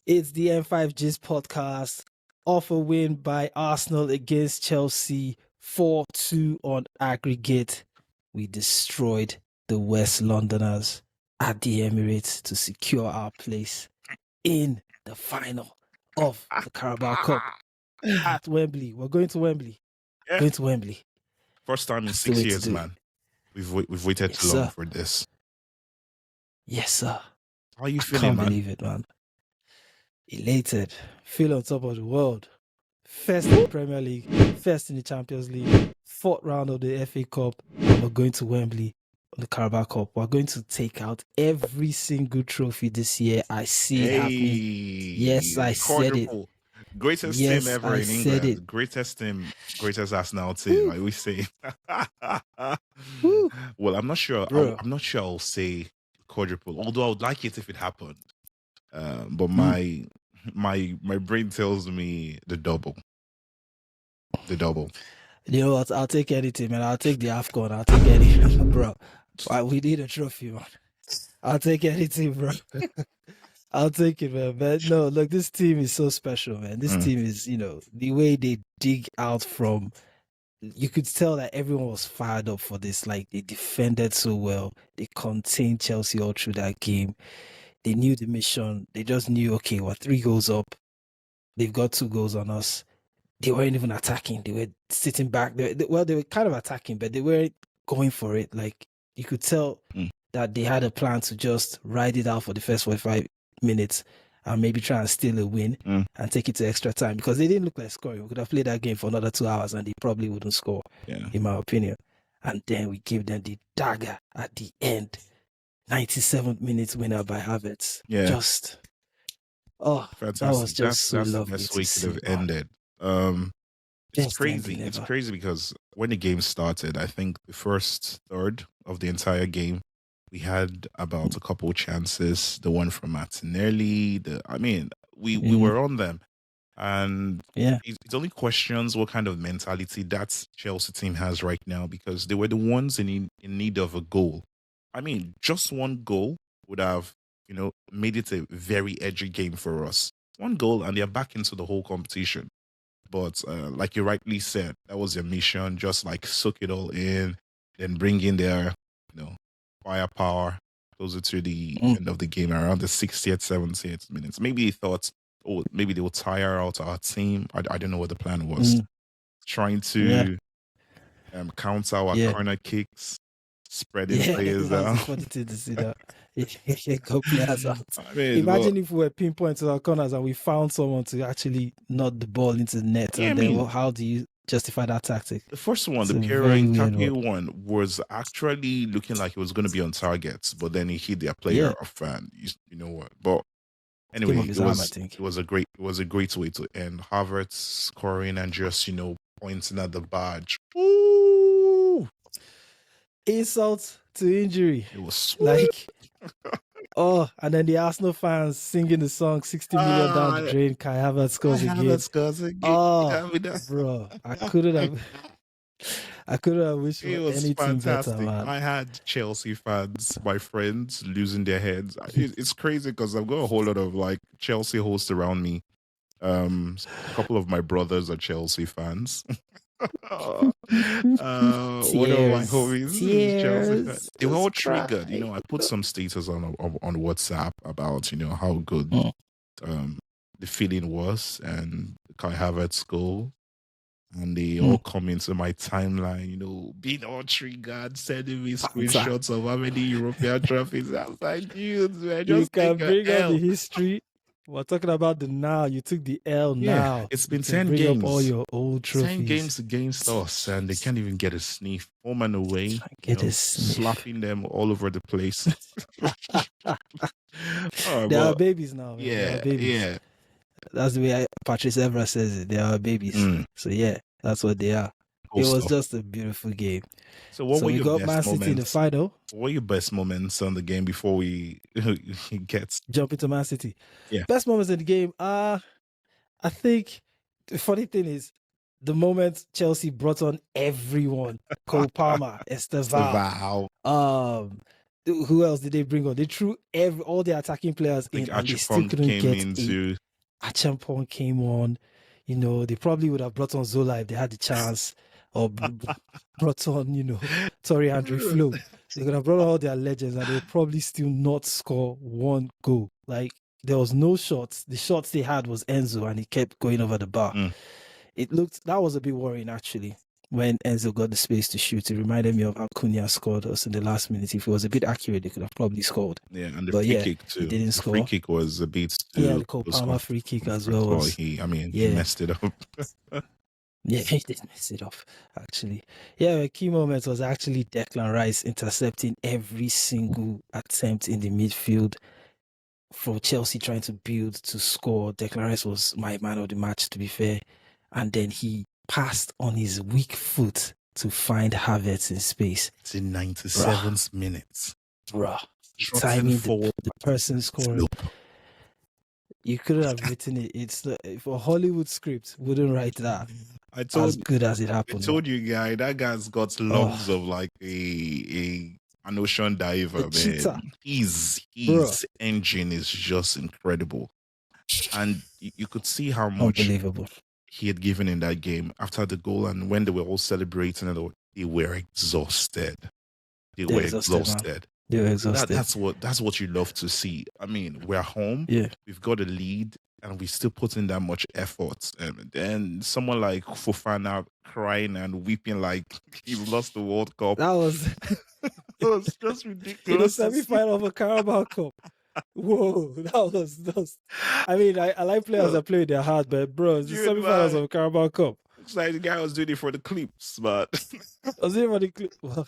It's the M5 Gist podcast. Off a win by Arsenal against Chelsea, 4-2 on aggregate. We destroyed the West Londoners at the Emirates to secure our place in the final of the Carabao Cup at Wembley. We're going to Wembley. Yeah. Going to Wembley. First time in That's the 6 way to years, do it. man. We've waited Yes, too long sir. for this. Yes, sir. How are you I feeling, can't man? believe it, man. Elated. Feel on top of the world. First in the Premier League, first in the Champions League, fourth round of the FA Cup. We're going to Wembley on the Carabao Cup. We're going to take out every single trophy this year. I see it happening. Yes, I said it. Quadruple. Greatest Yes, team ever I in said England. it. Greatest team, greatest Arsenal team. Woo. I always say. Woo. Well, I'm not sure. Bro. I'm not sure I'll say quadruple. Although I would like it if it happened. But my brain tells me the double. The double. You know what? I'll take anything, man. I'll take the AFCON. I'll take anything, bro. We need a trophy, man. I'll take anything, bro. I'll take it, man. But no, look, this team is so special, man. This team is, the way they dig out from. You could tell that everyone was fired up for this. Like, they defended so well. They contained Chelsea all through that game. They knew the mission. They just knew, okay, we're 3 goals up. They've got 2 goals on us. They weren't even attacking. They were sitting back. They were kind of attacking, but they weren't going for it. Like, you could tell that they had a plan to just ride it out for the first 45 minutes and maybe try and steal a win and take it to extra time, because they didn't look like scoring. We could have played that game for another 2 hours and they probably wouldn't score, in my opinion. And then we gave them the dagger at the end. 97th minute winner by Havertz. Yeah. Just, fantastic. That was just so that's lovely the best to way see, could have man. ended. It's crazy. It's crazy because when the game started, I think the first third of the entire game, we had about a couple of chances. The one from Martinelli. We were on them, and it only questions what kind of mentality that Chelsea team has right now, because they were the ones in need of a goal. I mean, just one goal would have, made it a very edgy game for us. One goal and they're back into the whole competition. But like you rightly said, that was their mission. Just like soak it all in, then bring in their, firepower closer to the end of the game, around the 60th, 70th minutes. Maybe they thought, maybe they will tire out our team. I don't know what the plan was. Trying to counter our corner kicks, spreading players out. It's funny to see that. Go players out. Imagine if we were pinpointing our corners and we found someone to actually nod the ball into the net. How do you justify that tactic? The first one, the Pierre one, was actually looking like it was going to be on target, but then he hit their player off, and you know what? But anyway, it was a great way to end. Havertz scoring and just pointing at the badge. Ooh! Insult to injury. It was sweet. Like, and then the Arsenal fans singing the song 60 million down the drain. Kai Havertz scores again. Bro, I couldn't have wished for anything fantastic. better, man. I had Chelsea fans, my friends, losing their heads. It's crazy because I've got a whole lot of Chelsea hosts around me. A couple of my brothers are Chelsea fans. One of my homies, Chelsea fans. They were all triggered. I put some status on WhatsApp about how good the feeling was, and Kai Havertz goal. And they all come into my timeline, being all triggered, sending me screenshots of how many European trophies. I was like, dude, man, just you can bring up the history. We're talking about the now. You took the L now. It's been 10 games. Up all your old trophies. 10 games against us, and they can't even get a sniff. Home and away, slapping them all over the place. They are babies now. Man. Yeah. That's the way Patrice Evra says it. They are babies. So that's what they are. It was just a beautiful game. So what were your got best Man City moments? in the final. What were your best moments on the game before we jump into Man City? Yeah. Best moments in the game. I think the funny thing is the moment Chelsea brought on everyone. Cole Palmer, Estevao. Who else did they bring on? They threw all the attacking players I think in, and they still Achapong couldn't came get into. Achampong came on. They probably would have brought on Zola if they had the chance, or brought on, Tori Andre Flo. They could have brought on all their legends, and they would probably still not score one goal. Like, there was no shots. The shots they had was Enzo, and he kept going over the bar. Mm. That was a bit worrying, actually, when Enzo got the space to shoot. It reminded me of how Cunha scored us in the last minute. If it was a bit accurate, they could have probably scored. Yeah, and the free kick too. He didn't the score. Free kick was a bit too. Yeah, the Cole Palmer free kick as well. He messed it up. Yeah, he did mess it up, actually. Yeah, a key moment was actually Declan Rice intercepting every single attempt in the midfield for Chelsea trying to build to score. Declan Rice was my man of the match, to be fair. And then he passed on his weak foot to find Havertz in space. It's in 97th minute. Bruh. Timing the person scoring. You couldn't have written it. It's if a Hollywood script wouldn't write that. As good as it happened. I told you, guy, that guy's got lungs of like an ocean diver, man. Cheetah. His engine is just incredible, and you could see how much unbelievable he had given in that game after the goal, and when they were all celebrating, they were exhausted. They were exhausted. They were exhausted. That's what you love to see. I mean, we're home. Yeah, we've got a lead. And we still put in that much effort. And then someone like Fofana crying and weeping like he lost the World Cup. That was just ridiculous. In the semi-final of a Carabao Cup. Whoa, that was. I mean, I like players that play their heart, but bro, it's the semi-finals of a Carabao Cup. It's like the guy was doing it for the clips, but was it for the clip? Well,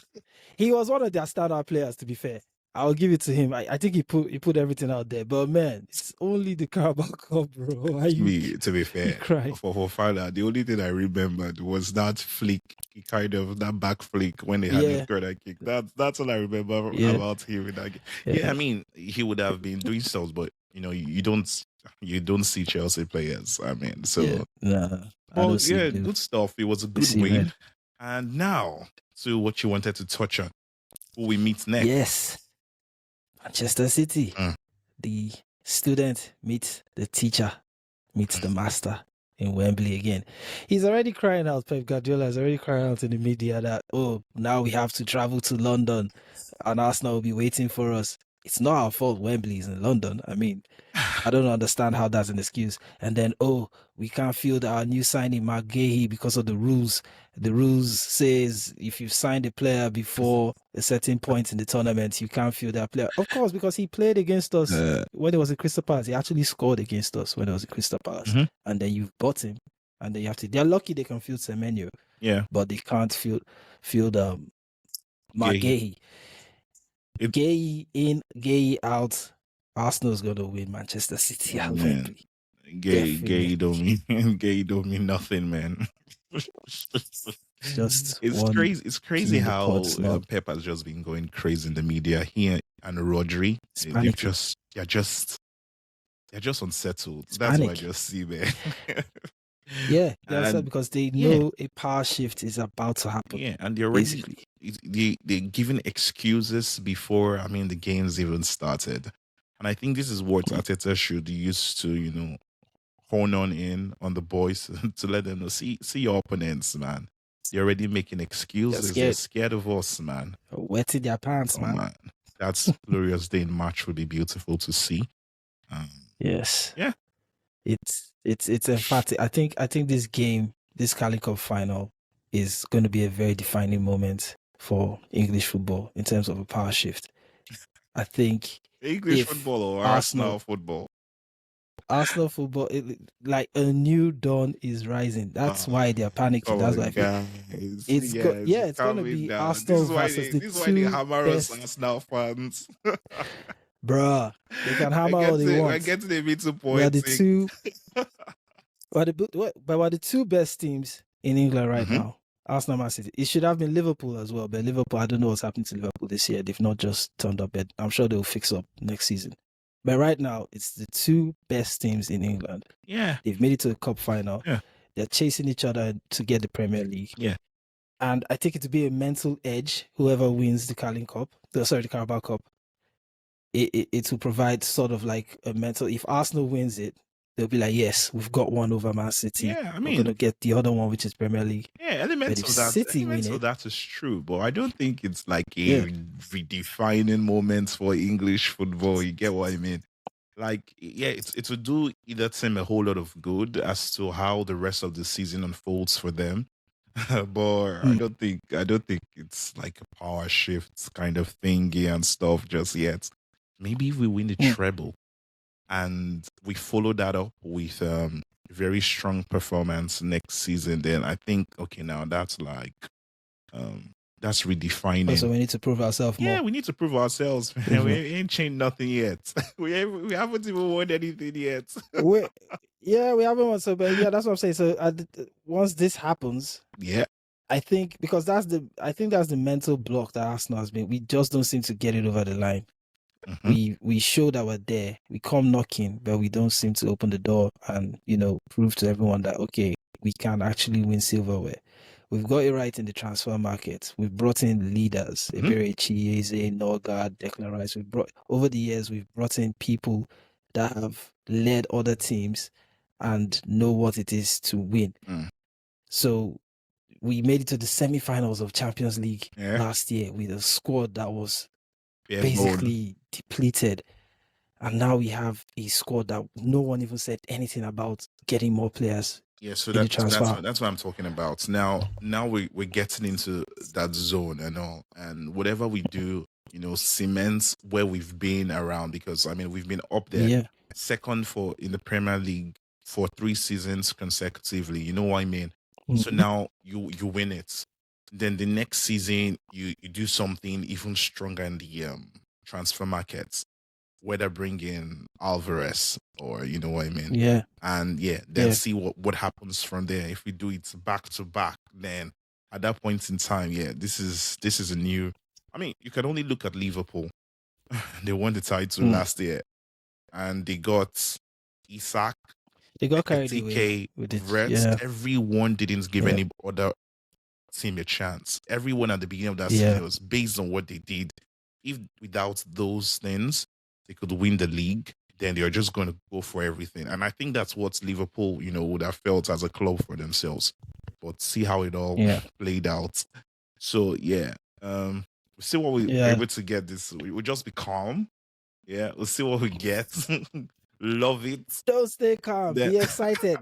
he was one of their standout players, to be fair. I'll give it to him. I think he put everything out there. But man, it's only the Carabao Cup, bro. To be fair, for Fofana, the only thing I remembered was that flick, that back flick when they had the corner kick. That's all I remember about him in that game. Yeah, I mean, he would have been doing stuff, but you don't see Chelsea players. I mean, so good stuff. It was a good win. Man. And now to what you wanted to touch on. Who we meet next? Yes. Manchester City. The student meets the teacher, meets the master in Wembley again. He's already crying out, Pep Guardiola is already crying out in the media that, now we have to travel to London and Arsenal will be waiting for us. It's not our fault Wembley is in London. I mean, I don't understand how that's an excuse. And then, we can't field our new signing, McGahey, because of the rules. The rules says if you've signed a player before a certain point in the tournament, you can't field that player. Of course, because he played against us when it was in Crystal Palace. He actually scored against us when it was in Crystal Palace. Mm-hmm. And then you've bought him. And then you have to... They're lucky they can field Semenyo. Yeah. But they can't field McGahey. Gay in, gay out. Arsenal's gonna win Manchester City. Gay don't mean nothing, man. It's crazy how Pep has just been going crazy in the media. He and Rodri, they're just unsettled. That's what I just see, man. Yeah, they're upset because they know a power shift is about to happen. Yeah, and they're already they're giving excuses before the games even started. And I think this is what Arteta should use to, hone on the boys to let them know, see your opponents, man. They're already making excuses. They're scared of us, man. Wetting their pants, man. That's glorious day in March would be beautiful to see. Yes. Yeah. It's emphatic. I think this game, this Carling Cup final, is going to be a very defining moment for English football in terms of a power shift. I think English football or Arsenal football. Arsenal football, like a new dawn is rising. That's why they're panicking. That's why it's going to be down. Arsenal versus the two best. This is why they hammer us Arsenal fans. Bruh, they can hammer all they want. I get to the middle point. We're the two. We're the two best teams in England right now. Arsenal, Man City. It should have been Liverpool as well, but Liverpool, I don't know what's happening to Liverpool this year. They've not just turned up, but I'm sure they'll fix up next season. But right now, it's the two best teams in England. Yeah. They've made it to the cup final. Yeah. They're chasing each other to get the Premier League. Yeah. And I think it to be a mental edge, whoever wins the the Carabao Cup. It will provide sort of like a mental, if Arsenal wins it, they'll be like, yes, we've got one over Man City. Yeah, I We're mean, going to get the other one, which is Premier League. yeah, But if City win elements of it, that is true, but I don't think it's like yeah. a redefining moment for English football. You get what I mean? Like, yeah, it would do either team a whole lot of good as to how the rest of the season unfolds for them. But Hmm. I don't think it's like a power shift kind of thingy and stuff just yet. Maybe if we win the treble and we follow that up with very strong performance next season, then I think okay, now that's like that's redefining. So we need to prove ourselves more. Yeah, we need to prove ourselves, man. We ain't changed nothing yet. we haven't even won anything yet. we haven't won. So, but yeah, that's what I'm saying. So once this happens, yeah, I think because that's the mental block that Arsenal has been. We just don't seem to get it over the line. We show that we're there. We come knocking, but we don't seem to open the door and prove to everyone that okay, we can actually win silverware. We've got it right in the transfer market. We've brought in leaders, Eberechi, Eze, Norgard, Declan Rice. Over the years, we've brought in people that have led other teams and know what it is to win. So we made it to the semi-finals of Champions League last year with a squad that was basically depleted. And now we have a squad that no one even said anything about getting more players. Yeah, so in the transfer. that's what I'm talking about. Now we're getting into that zone and all, and whatever we do, cements where we've been around, because I mean we've been up there, second in the Premier League for 3 seasons consecutively. You know what I mean? So now you win it. Then the next season you do something even stronger in the transfer markets, whether bring in Alvarez or you know what I mean. Yeah. And then see what happens from there. If we do it back to back, then at that point in time, this is a new. I mean, you can only look at Liverpool. They won the title last year, and they got Isak. They got carried away with it. Yeah. Everyone didn't give any other team a chance. Everyone at the beginning of that season was based on what they did. If without those things, they could win the league, then they're just going to go for everything. And I think that's what Liverpool, would have felt as a club for themselves. But see how it all played out. So, we'll see what we're able to get this. We'll just be calm. Yeah, we'll see what we get. Love it. Don't stay calm. Be excited.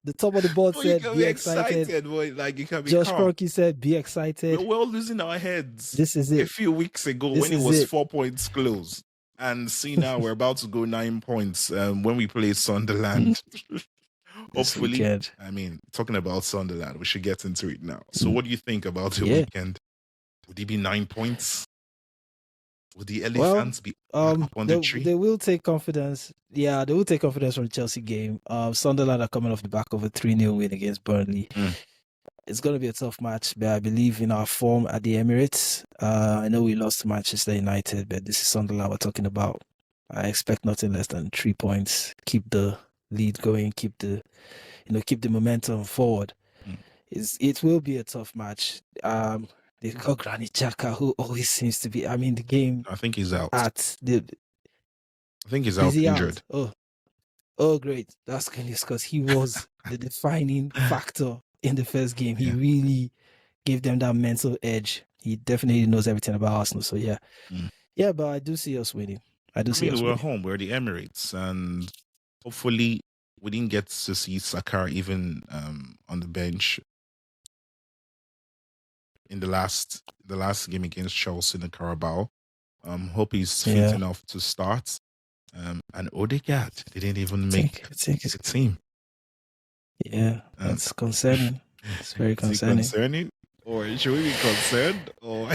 The top of the board said, be excited. Boy. Like, you can be Josh calm. Kroenke said, be excited. We're all losing our heads. This is it. A few weeks ago when it was 4 points close. And see now we're about to go 9 points when we play Sunderland. Hopefully, weekend. I mean, talking about Sunderland, we should get into it now. So what do you think about the weekend? Would it be 9 points? Would the Elephants be up on the tree? They will take confidence. Yeah, they will take confidence from the Chelsea game. Sunderland are coming off the back of a 3-0 win against Burnley. It's going to be a tough match, but I believe in our form at the Emirates. I know we lost to Manchester United, but this is Sunderland we're talking about. I expect nothing less than 3 points. Keep the lead going. Keep the momentum forward. It will be a tough match. They've got Granit Xhaka, who always seems to be. I mean, the game. I think he's out. I think he's out injured. Oh, great! That's good news because he was the defining factor in the first game. He really gave them that mental edge. He definitely knows everything about Arsenal. So but I do see us winning. We're home. We're the Emirates, and hopefully we didn't get to see Saka even on the bench in the last game against Chelsea in the Carabao. Hope he's fit enough to start. And Odegaard didn't even make the team. Yeah, that's concerning. It's very concerning. Is it concerning? Or should we be concerned? Or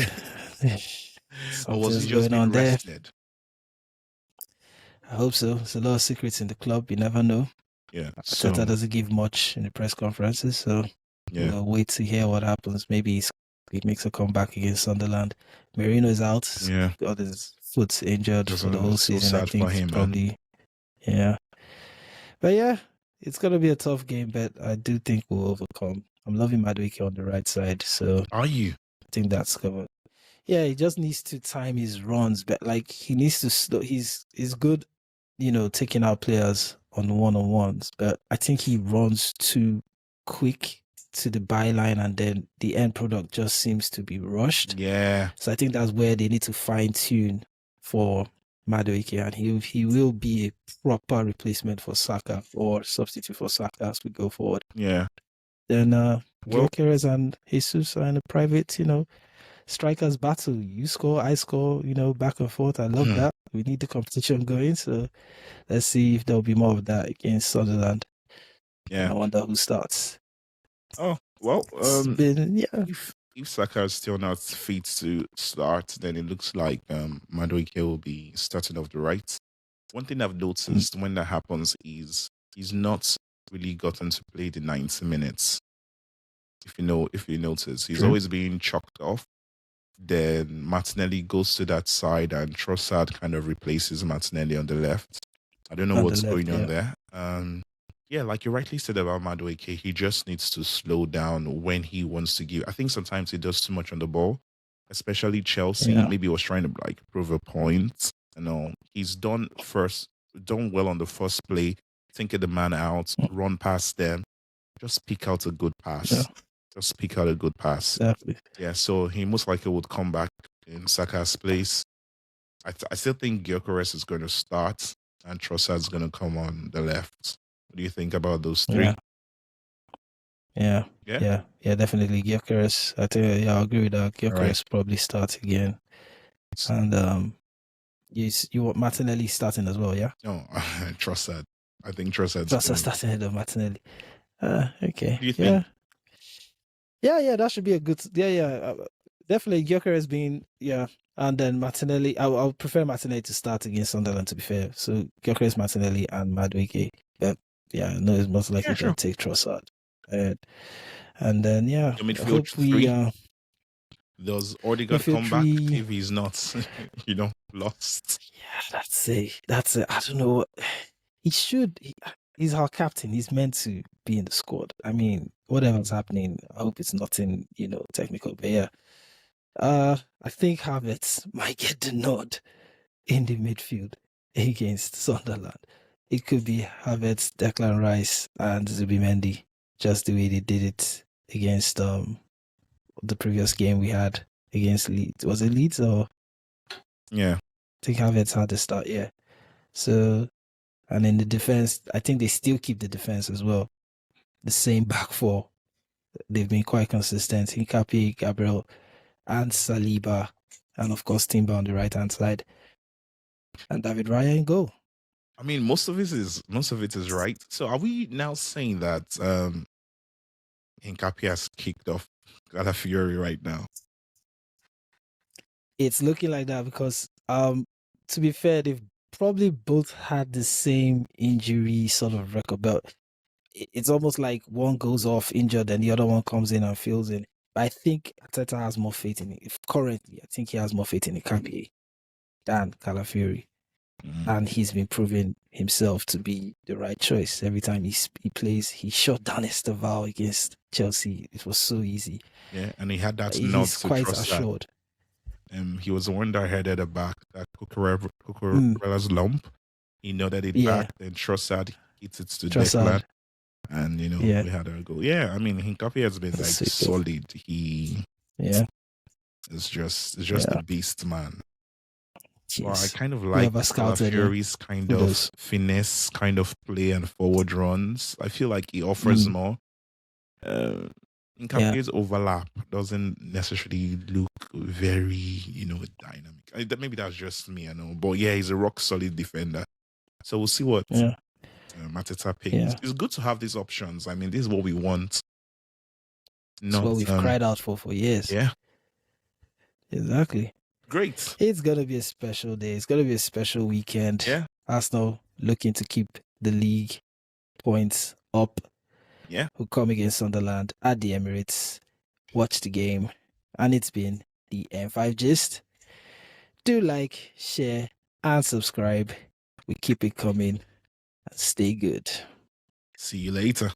was he just being rested? I hope so. There's a lot of secrets in the club. You never know. Yeah. Arteta doesn't give much in the press conferences, so we'll wait to hear what happens. Maybe he makes a comeback against Sunderland. Merino is out. Yeah. Got his foot injured for the whole season. Sad I think for him, probably. Man. Yeah. But it's gonna be a tough game, but I do think we'll overcome. I'm loving Madueke on the right side. So Are you? I think that's covered. Yeah, he just needs to time his runs, but like he needs to slow. He's good, taking out players on one-on-ones, but I think he runs too quick to the byline, and then the end product just seems to be rushed. Yeah. So I think that's where they need to fine tune for Madueke, and he will be a proper replacement for Saka or substitute for Saka as we go forward. Yeah. Then Well, Gyökeres and Jesus are in a private, strikers battle. You score, I score, back and forth. I love that. We need the competition going. So let's see if there'll be more of that against Sunderland. Yeah. I wonder who starts. Oh, well, yeah. If Saka is still not fit to start, then it looks like Madueke will be starting off the right. One thing I've noticed when that happens is he's not really gotten to play the 90 minutes. If you notice, he's always being chalked off. Then Martinelli goes to that side and Trossard kind of replaces Martinelli on the left. I don't know what's going on there. Yeah, like you rightly said about Madueke, he just needs to slow down when he wants to give. I think sometimes he does too much on the ball, especially Chelsea. Yeah. Maybe he was trying to like prove a point. He's done well on the first play, thinking the man out, run past them, just pick out a good pass. Yeah. Just pick out a good pass. Exactly. Yeah, so he most likely would come back in Saka's place. I still think Gyökeres is going to start and Trossard's going to come on the left. What do you think about those three? Yeah, definitely. Gyökeres, I think, I agree with that. Gyökeres probably starts again. And you want Martinelli starting as well, yeah? No, Trossard. I think Trossard starting ahead of Martinelli. Okay. What do you think? Yeah, that should be a good. Definitely Gyökeres being, and then Martinelli. I would prefer Martinelli to start against Sunderland, to be fair. So Gyökeres, Martinelli, and Madueke. But I know it's most likely to take Trossard. And then I hope does Odegaard come back if he's not, lost? Yeah, that's it. I don't know. He should. He's our captain. He's meant to be in the squad. I mean, whatever's happening, I hope it's nothing, technical. But yeah, I think Havertz might get the nod in the midfield against Sunderland. It could be Havertz, Declan Rice, and Zubimendi, just the way they did it against the previous game we had against Leeds. Was it Leeds or? Yeah. I think Havertz had the start, yeah. So, and in the defense, I think they still keep the defense as well. The same back four. They've been quite consistent. Hincapié, Gabriel, and Saliba, and of course Timber on the right hand side, and David Raya in goal. I mean, most of it is right. So, are we now saying that Hincapié has kicked off Calafiori right now? It's looking like that because, to be fair, they've probably both had the same injury sort of record, but it's almost like one goes off injured and the other one comes in and fills in. But I think Arteta has more faith in it. Currently, I think he has more faith in Hincapié than Calafiori. And he's been proving himself to be the right choice. Every time he plays, he shut down Esteval against Chelsea. It was so easy. Yeah, and he had that nod to quite trust assured. That. He was the one that headed it back, that Cucurella's lump. He nodded it back, then Trossard hit it to Declan. And, we had a goal. Yeah, I mean, Hincapié has been solid. It's just a beast, man. Well, I kind of like Calafiori's kind of finesse, kind of play and forward runs. I feel like he offers more. Hincapié's overlap doesn't necessarily look very, dynamic. Maybe that's just me, I know. But yeah, he's a rock solid defender. So we'll see what Arteta picks. Yeah. It's good to have these options. I mean, this is what we want. It's what we've cried out for years. Yeah. Exactly. Great. It's going to be a special day. It's going to be a special weekend. Yeah. Arsenal looking to keep the league points up. Yeah. Who come against Sunderland at the Emirates. Watch the game. And it's been the M5 Gist. Do like, share, and subscribe. We keep it coming. And stay good. See you later.